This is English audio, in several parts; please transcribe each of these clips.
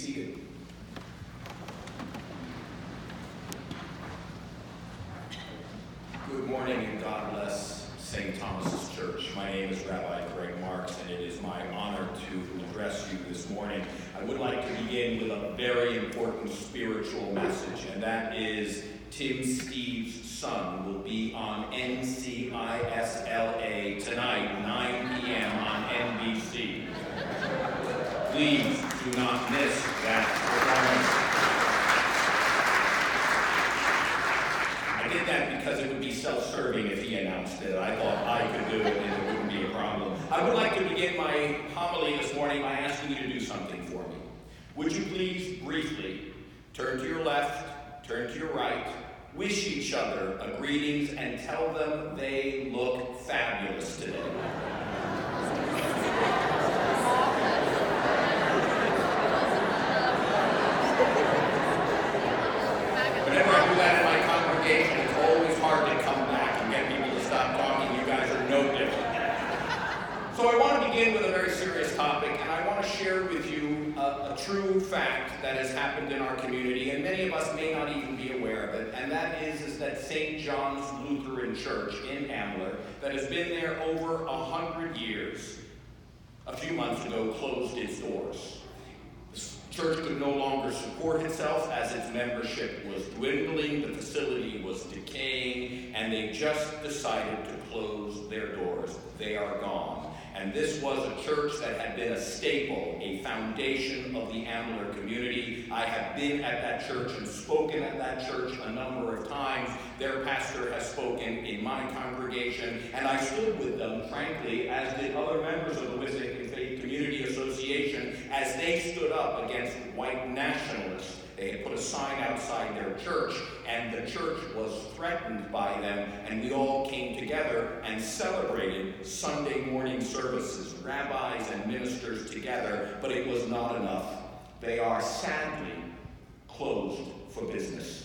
seated. Good morning and God bless St. Thomas's Church. My name is Rabbi Marx, and it is my honor to address you this morning. I would like to begin with a very important spiritual message, and that is Tim Steve's son will be on NCISLA tonight, 9 p.m. on NBC. Please do not miss that performance. I did that because it would be self-serving if he announced it. I thought I could do it and it wouldn't be a problem. I would like to begin my homily this morning by asking you to do something for me. Would you please briefly turn to your left, turn to your right, wish each other a greetings, and tell them they look fabulous today. Whenever I do that in my congregation, it's always hard to come back and get people to stop talking. You guys are no different. So I want to begin with a very serious topic, and I want to share with you a true fact that has happened in our community, and many of us may not even be aware of it, and that is that St. John's Lutheran Church in Ambler, that has been there over 100 years, a few months ago closed its doors. The church could no longer support itself as its membership was dwindling, the facility was decaying, and they just decided to close their doors. They are gone. And this was a church that had been a staple, a foundation of the Ambler community. I have been at that church and spoken at that church a number of times. Their pastor has spoken in my congregation, and I stood with them, frankly, as did other members of the Wissahickon Faith Community Association, as they stood up against white nationalists. They had put a sign outside their church, and the church was threatened by them, and we all came together and celebrated Sunday morning services, rabbis and ministers together, but it was not enough. They are sadly closed for business.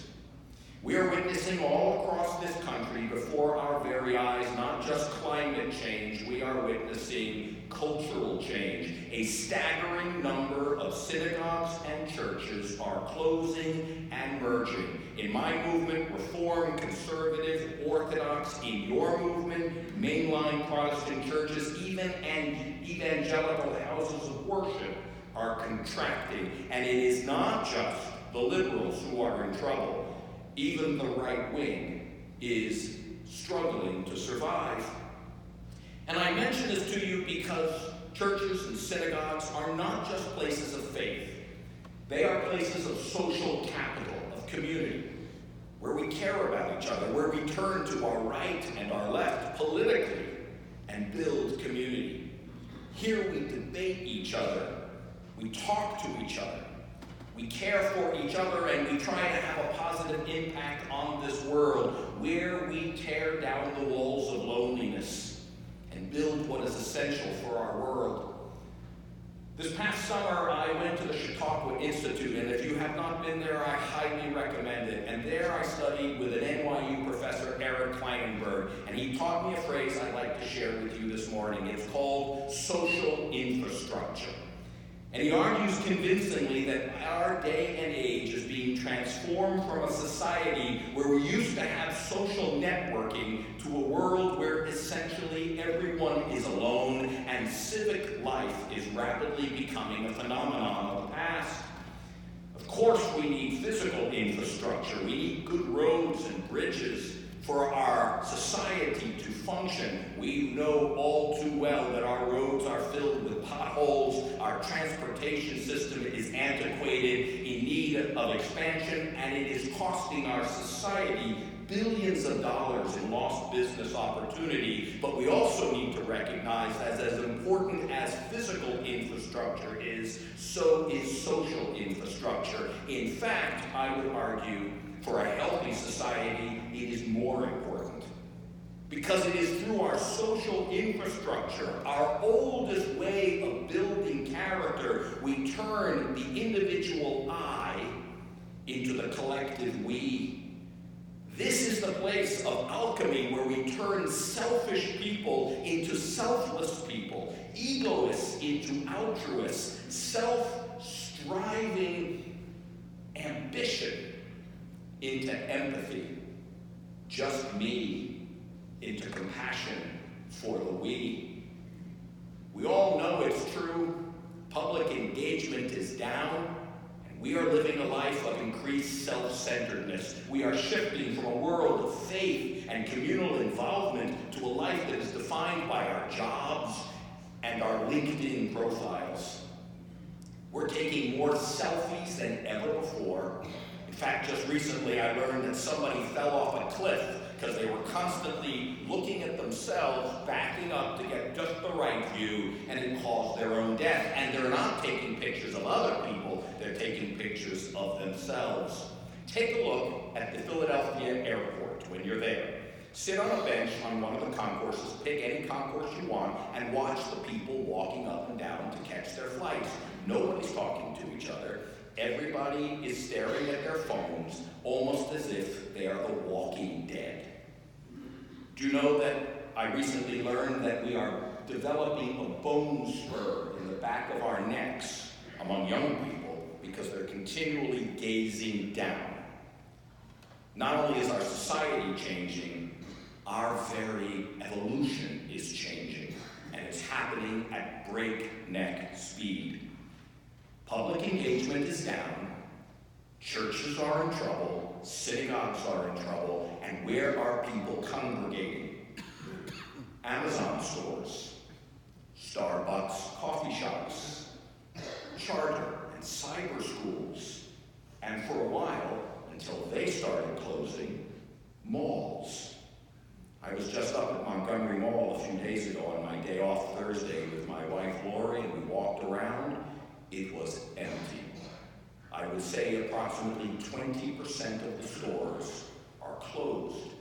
We are witnessing all across this country before our very eyes not just climate change, we are witnessing cultural change. A staggering number of synagogues and churches are closing and merging. In my movement, Reform, Conservative, Orthodox. In your movement, mainline Protestant churches, even evangelical houses of worship are contracting. And it is not just the liberals who are in trouble. Even the right wing is struggling to survive. And I mention this to you because churches and synagogues are not just places of faith. They are places of social capital, of community, where we care about each other, where we turn to our right and our left politically and build community. Here we debate each other, we talk to each other, we care for each other, and we try to have a positive impact on this world, where we tear down the walls of loneliness and build what is essential for our world. This past summer, I went to the Chautauqua Institute, and if you have not been there, I highly recommend it. And there I studied with an NYU professor, Eric Klinenberg, and he taught me a phrase I'd like to share with you this morning. It's called social infrastructure. And he argues convincingly that our day and age is being transformed from a society where we used to have social networking to a world where essentially everyone is alone and civic life is rapidly becoming a phenomenon of the past. Of course, we need physical infrastructure. We need good roads and bridges for our society to function. We know all too well that our roads are filled with potholes, our transportation system is antiquated, in need of expansion, and it is costing our society billions of dollars in lost business opportunity. But we also need to recognize that as important as physical infrastructure is, so is social infrastructure. In fact, I would argue, for a healthy society, it is more important. Because it is through our social infrastructure, our oldest way of building character, we turn the individual I into the collective we. This is the place of alchemy where we turn selfish people into selfless people, egoists into altruists, self-striving into empathy, just me into compassion for the we. We all know it's true. Public engagement is down, and we are living a life of increased self-centeredness. We are shifting from a world of faith and communal involvement to a life that is defined by our jobs and our LinkedIn profiles. We're taking more selfies than ever before. In fact, just recently I learned that somebody fell off a cliff because they were constantly looking at themselves, backing up to get just the right view, and it caused their own death. And they're not taking pictures of other people, they're taking pictures of themselves. Take a look at the Philadelphia airport when you're there. Sit on a bench on one of the concourses, pick any concourse you want, and watch the people walking up and down to catch their flights. Nobody's talking to each other. Everybody is staring at their phones, almost as if they are the walking dead. Do you know that I recently learned that we are developing a bone spur in the back of our necks among young people because they're continually gazing down? Not only is our society changing, our very evolution is changing, and it's happening at breakneck speed. Public engagement is down, churches are in trouble, synagogues are in trouble, and where are people congregating? Amazon stores, Starbucks coffee shops, charter and cyber schools, and for a while, until they started closing, malls. I was just up at Montgomery Mall a few days ago on my day off Thursday with my wife Lori, and we walked around. It was empty. I would say approximately 20% of the stores are closed.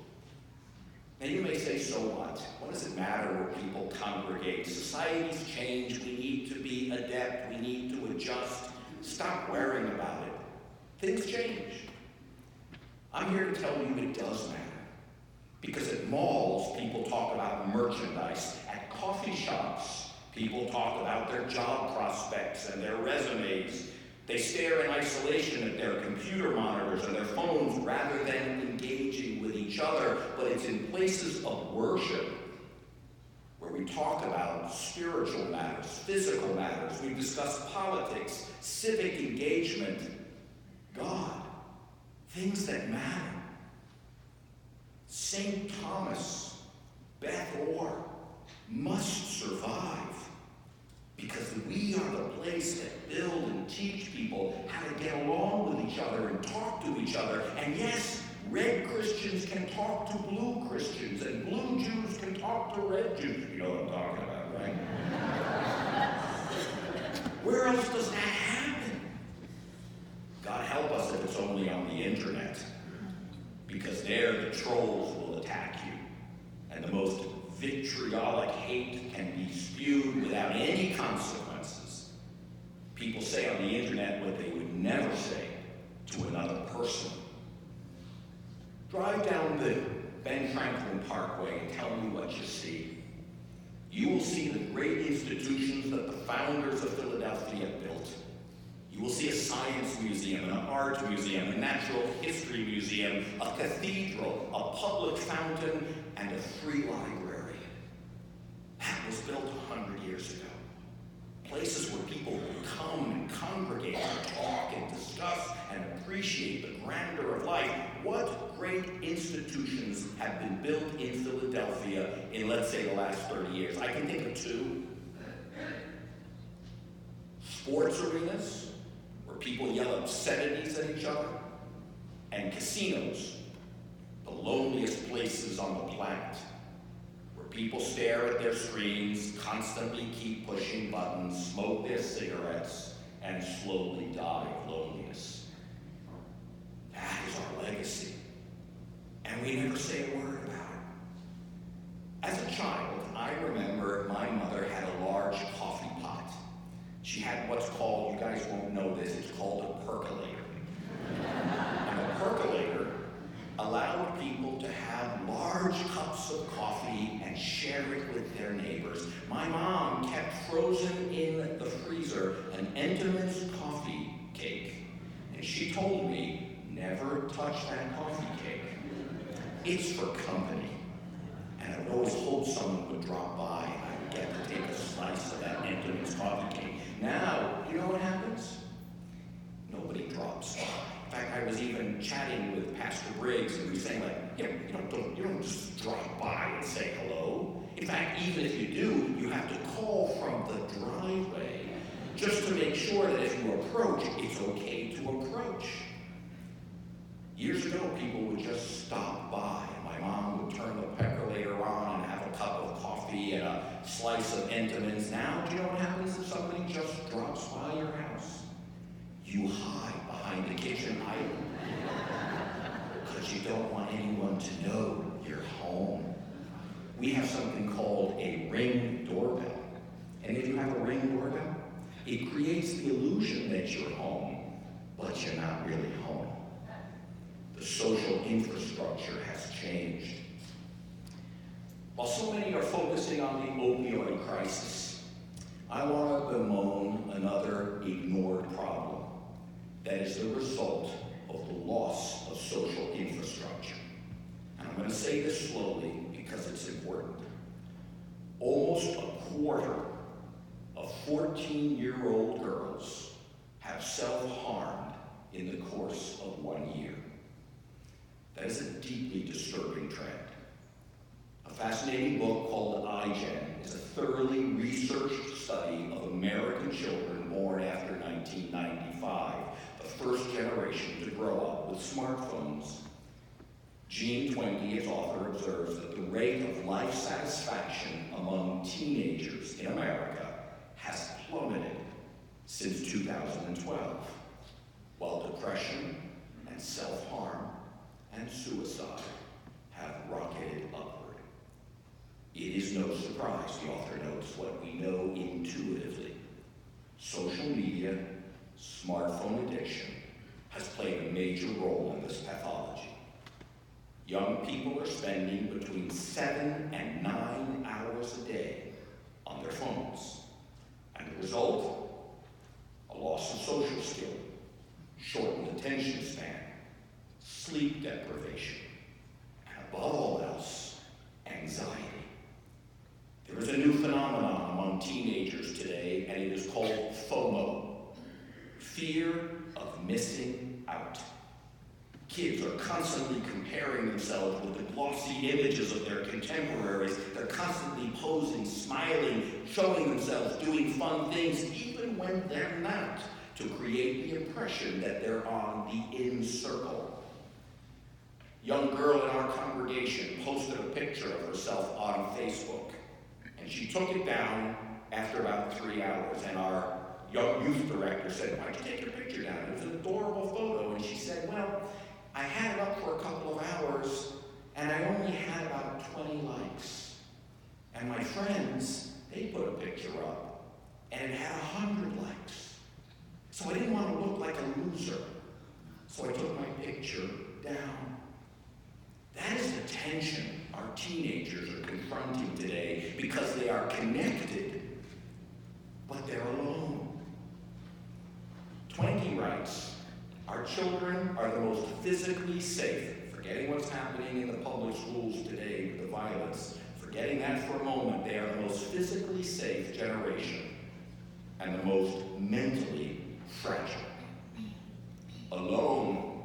Now you may say, so what? What does it matter where people congregate? Societies change. We need to be adept. We need to adjust. Stop worrying about it. Things change. I'm here to tell you it does matter. Because at malls, people talk about merchandise. At coffee shops, people talk about their job prospects and their resumes. They stare in isolation at their computer monitors and their phones rather than engaging with each other. But it's in places of worship where we talk about spiritual matters, physical matters. We discuss politics, civic engagement, God, things that matter. St. Thomas, Beth Orr must survive because we are the place that build and teach people how to get along with each other and talk to each other. And yes, red Christians can talk to blue Christians, and blue Jews can talk to red Jews. You know what I'm talking about, right? Where else does that happen? God help us if it's only on the internet, because there the trolls will attack you, and the most vitriolic hate can be spewed without any consequences. People say on the internet what they would never say to another person. Drive down the Ben Franklin Parkway and tell me what you see. You will see the great institutions that the founders of Philadelphia built. You will see a science museum, an art museum, a natural history museum, a cathedral, a public fountain, and a free library. That was built 100 years ago. Places where people will come and congregate and talk and discuss and appreciate the grandeur of life. What great institutions have been built in Philadelphia in, let's say, the last 30 years? I can think of two. Sports arenas, where people yell obscenities at each other, and casinos, the loneliest places on the planet, where people stare at their screens, constantly keep pushing buttons, smoke their cigarettes, and slowly die of loneliness. That is our legacy, and we never say a word about it. As a child, I remember my mother had a large coffee pot. She had what's called, you guys won't know this, it's called a percolator. And a percolator allowed people to have large cups of coffee and share it with their neighbors. My mom kept frozen in the freezer an Entenmann's coffee cake, and she told me, never touch that coffee cake. It's for company. And I would always hope someone would drop by and I would get to take a slice of that Entenmann's coffee cake. Now, you know what happens? Nobody drops by. In fact, I was even chatting with Pastor Briggs, and we were saying, like, you don't just drop by and say hello. In fact, even if you do, you have to call from the driveway just to make sure that if you approach, it's okay to approach. Years ago, people would just stop by. My mom would turn the percolator on and have a cup of coffee and a slice of Entenmann's. Now, do you know what happens if somebody just drops by your house? You hide behind the kitchen idol because you don't want anyone to know you're home. We have something called a Ring doorbell. Any of you have a Ring doorbell? It creates the illusion that you're home, but you're not really home. The social infrastructure has changed. While so many are focusing on the opioid crisis, I want to bemoan another ignored problem that is the result of the loss of social infrastructure. And I'm going to say this slowly because it's important. Almost a quarter of 14-year-old girls have self-harmed in the course of 1 year. That is a deeply disturbing trend. A fascinating book called iGen is a thoroughly researched study of American children born after 1995, the first generation to grow up with smartphones. Jean Twenge, its author, observes that the rate of life satisfaction among teenagers in America has plummeted since 2012, while depression and self-harm and suicide have rocketed upward. It is no surprise, the author notes, what we know intuitively. Social media, smartphone addiction has played a major role in this pathology. Young people are spending between 7 and 9 hours a day on their phones. And the result? A loss of social skill, shortened attention span, sleep deprivation, and above all else, anxiety. There is a new phenomenon among teenagers today, and it is called FOMO, fear of missing out. Kids are constantly comparing themselves with the glossy images of their contemporaries. They're constantly posing, smiling, showing themselves, doing fun things, even when they're not, to create the impression that they're on the in circle. Young girl in our congregation posted a picture of herself on Facebook, and she took it down after about 3 hours, and our young youth director said, "Why'd you take your picture down? It was an adorable photo." And she said, "Well, I had it up for a couple of hours, and I only had about 20 likes. And my friends, they put a picture up, and it had 100 likes. So I didn't want to look like a loser, so I took my picture down." That is the tension our teenagers are confronting today because they are connected, but they're alone. Twenge writes, "Our children are the most physically safe," forgetting what's happening in the public schools today with the violence, forgetting that for a moment, they are the most physically safe generation and the most mentally fragile. Alone,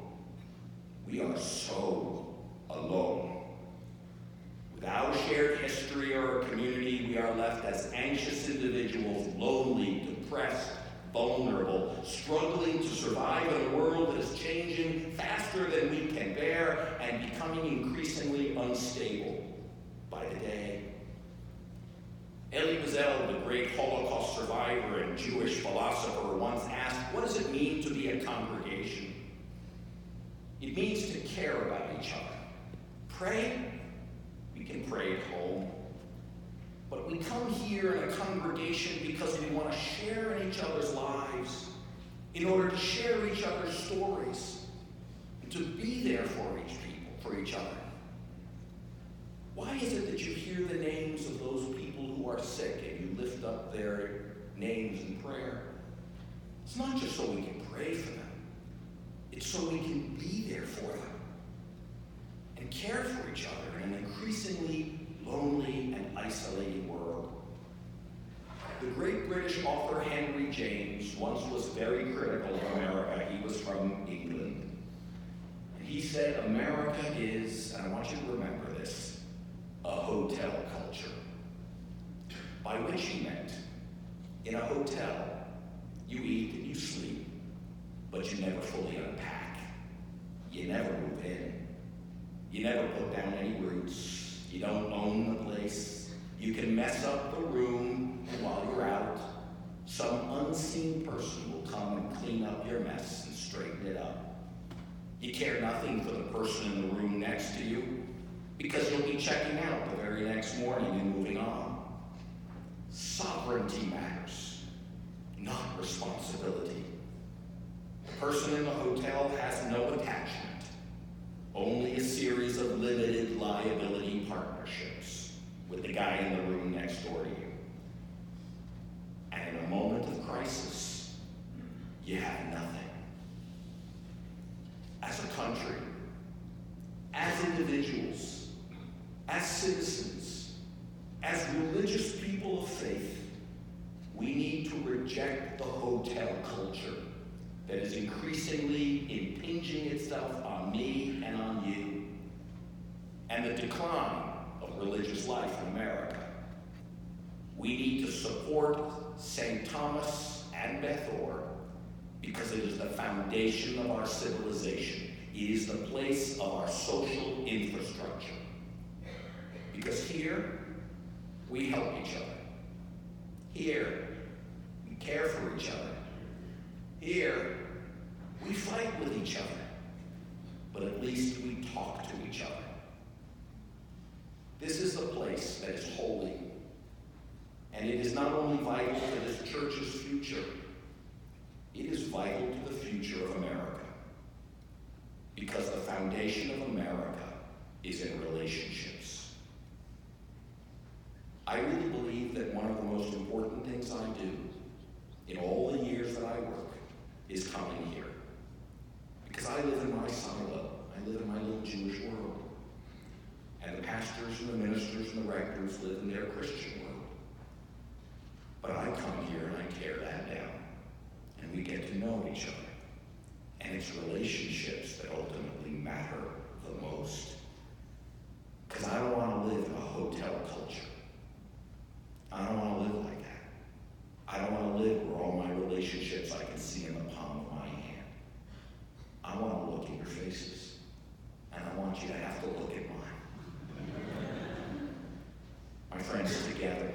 we are so alone. Without a shared history or a community, we are left as anxious individuals, lonely, depressed, vulnerable, struggling to survive in a world that is changing faster than we can bear and becoming increasingly unstable by the day. Elie Wiesel, the great Holocaust survivor and Jewish philosopher, once asked, "What does it mean to be a congregation?" It means to care about each other. Pray? We can pray at home. But we come here in a congregation because we want to share in each other's lives, in order to share each other's stories, and to be there for each other. Why is it that you hear the names of those people who are sick and you lift up their names in prayer? It's not just so we can pray for them. It's so we can be there for for them and cared for each other in an increasingly lonely and isolating world. The great British author Henry James once was very critical of America. He was from England. And he said, America is, and I want you to remember this, a hotel culture. By which he meant, in a hotel, you eat and you sleep, but you never fully unpack. You never move in. You never put down any roots. You don't own the place. You can mess up the room, and while you're out, some unseen person will come and clean up your mess and straighten it up. You care nothing for the person in the room next to you, because you'll be checking out the very next morning and moving on. Sovereignty matters, not responsibility. The person in the hotel has no attachment, only a series of limited liability partnerships with the guy in the room next door to you. And in a moment of crisis, you have nothing. As a country, as individuals, as citizens, as religious people of faith, we need to reject the hotel culture that is increasingly impinging itself on me and on you, and the decline of religious life in America. We need to support St. Thomas and Beth Or because it is the foundation of our civilization. It is the place of our social infrastructure. Because here, we help each other. Here, we care for each other. Here, we fight with each other. But at least we talk to each other. This is the place that is holy. And it is not only vital to this church's future, it is vital to the future of America. Because the foundation of America is in relationships. I really believe that one of the most important things I do in all the years that I work is coming here. Because I live in my silo. I live in my little Jewish world. And the pastors and the ministers and the rectors live in their Christian world. But I come here and I tear that down. And we get to know each other. And it's relationships that ultimately matter the most. Because I don't want to live in a hotel culture. I don't want to live like that. I don't want to live where all my relationships I can see in the palm of my hand. I want to look in your faces. And I want you to have to look at mine. My friends, together,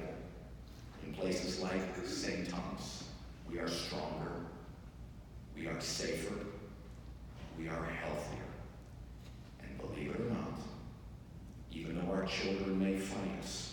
in places like St. Thomas, we are stronger, we are safer, we are healthier. And believe it or not, even though our children may fight us,